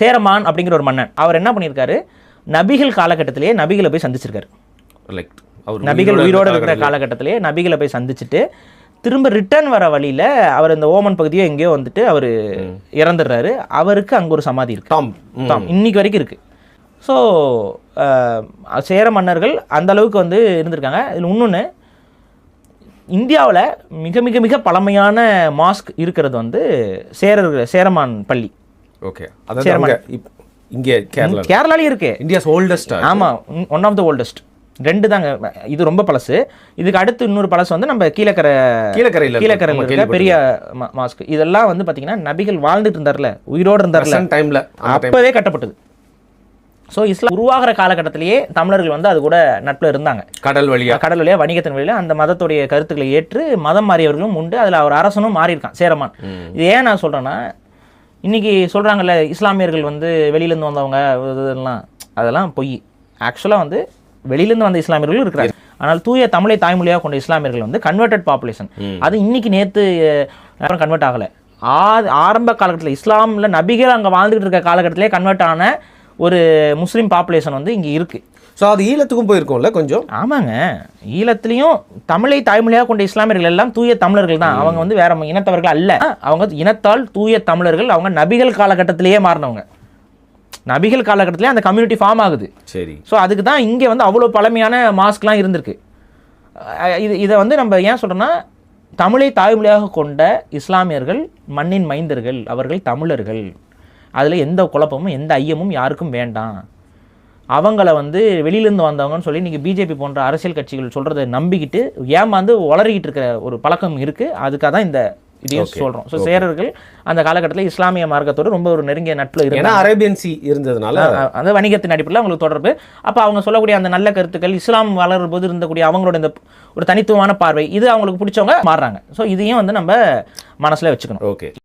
சேரமான் அப்படிங்கிற ஒரு மன்னன் அவர் என்ன பண்ணியிருக்காரு, நபிகள் காலகட்டத்திலேயே நபிகளை போய் சந்திச்சிருக்காரு. நபிகள் உயிரோடு இருக்கிற காலகட்டத்திலேயே நபிகளை போய் சந்திச்சுட்டு திரும்ப ரிட்டர்ன் வர வழியில் அவர் இந்த ஓமன் பகுதியோ எங்கேயோ வந்துட்டு அவர் இறந்துடுறாரு. அவருக்கு அங்கே ஒரு சமாதி இருக்கு, இன்னைக்கு வரைக்கும் இருக்குது. ஸோ சேர மன்னர்கள் அந்த அளவுக்கு வந்து இருந்திருக்காங்க. இதில் இன்னொன்று, இந்தியாவில் மிக மிக மிக பழமையான மாஸ்க் இருக்கிறது வந்து சேரமான் பள்ளி. ஓகே, இங்கே கேரளாலேயும் இருக்கு. India's oldest. ஆமாம், ஒன் ஆஃப் த ஓல்டஸ்ட். 2 தாங்க, இது ரொம்ப பழசு. இதுக்கு அடுத்து இன்னொரு பழசு வந்து நம்ம கீழக்கரையில் இருக்க பெரிய மாஸ்க். இதெல்லாம் வந்து பார்த்தீங்கன்னா நபிகள் வாழ்ந்துட்டு இருந்தார்ல, உயிரோடு இருந்தார்ல டைமில் அப்போவே கட்டப்பட்டது. ஸோ இஸ்லாம் உருவாகிற காலகட்டத்திலேயே தமிழர்கள் வந்து அது கூட நட்பில் இருந்தாங்க. கடல் வழியாக வணிகத்தின் வழியில் அந்த மதத்துடைய கருத்துக்களை ஏற்று மதம் மாறியவர்களும் உண்டு. அதில் அவர் அரசனும் மாறியிருக்கான், சேரமான். இது ஏன் நான் சொல்கிறேன்னா, இன்றைக்கி சொல்கிறாங்கல்ல இஸ்லாமியர்கள் வந்து வெளியிலேருந்து வந்தவங்க இதெல்லாம், அதெல்லாம் பொய். ஆக்சுவலாக வந்து வெளியிலேருந்து வந்த இஸ்லாமியர்களும் இருக்கிறாங்க. ஆனால் தூய தமிழை தாய்மொழியாக கொண்ட இஸ்லாமியர்கள் வந்து கன்வெர்டட் பாப்புலேஷன். அது இன்னைக்கு நேற்று கன்வெர்ட் ஆகலை. ஆரம்ப காலகட்டத்தில் இஸ்லாமில் நபிகள் அங்கே வாழ்ந்துகிட்டு இருக்க காலகட்டத்திலே கன்வெர்ட் ஆன ஒரு முஸ்லீம் பாப்புலேஷன் வந்து இங்கே இருக்குது. ஸோ அது ஈழத்துக்கும் போயிருக்கோம்ல கொஞ்சம். ஆமாங்க, ஈழத்துலேயும் தமிழை தாய்மொழியாக கொண்ட இஸ்லாமியர்கள் எல்லாம் தூய தமிழர்கள் தான். அவங்க வந்து வேற இனத்தவர்கள் அல்ல. அவங்க இனத்தால் தூய தமிழர்கள். அவங்க நபிகள் காலகட்டத்திலேயே மாறினவங்க. நபிகள் காலகட்டத்திலே அந்த கம்யூனிட்டி ஃபார்ம் ஆகுது. சரி. ஸோ அதுக்கு தான் இங்கே வந்து அவ்வளோ பழமையான மாஸ்க்லாம் இருந்திருக்கு. இதை வந்து நம்ம ஏன் சொல்கிறோன்னா, தமிழை தாய்மொழியாக கொண்ட இஸ்லாமியர்கள் மண்ணின் மைந்தர்கள், அவர்கள் தமிழர்கள். அதில் எந்த குழப்பமும் எந்த ஐயமும் யாருக்கும் வேண்டாம். அவங்கள வந்து வெளியிலேருந்து வந்தவங்கன்னு சொல்லி நீங்கள் பிஜேபி போன்ற அரசியல் கட்சிகள் சொல்கிறத நம்பிக்கிட்டு ஏமாந்து வளரிக்கிட்டு இருக்கிற ஒரு பழக்கம் இருக்குது. அதுக்காக தான் இந்த இதையும் சொல்கிறோம். ஸோ சேரர்கள் அந்த காலகட்டத்தில் இஸ்லாமிய மார்க்கத்தோடு ரொம்ப ஒரு நெருங்கிய நட்பில் இருக்கு. அரேபியன் சி இருந்ததுனால அந்த வணிகத்தின் அடிப்படையில் அவங்களுக்கு தொடர்பு. அப்போ அவங்க சொல்லக்கூடிய அந்த நல்ல கருத்துக்கள், இஸ்லாம் வளரும் போது இருந்தக்கூடிய அவங்களோட இந்த ஒரு தனித்துவமான பார்வை, இது அவங்களுக்கு பிடிச்சவங்க மாறுறாங்க. ஸோ இதையும் வந்து நம்ம மனசில் வச்சுக்கணும். ஓகே.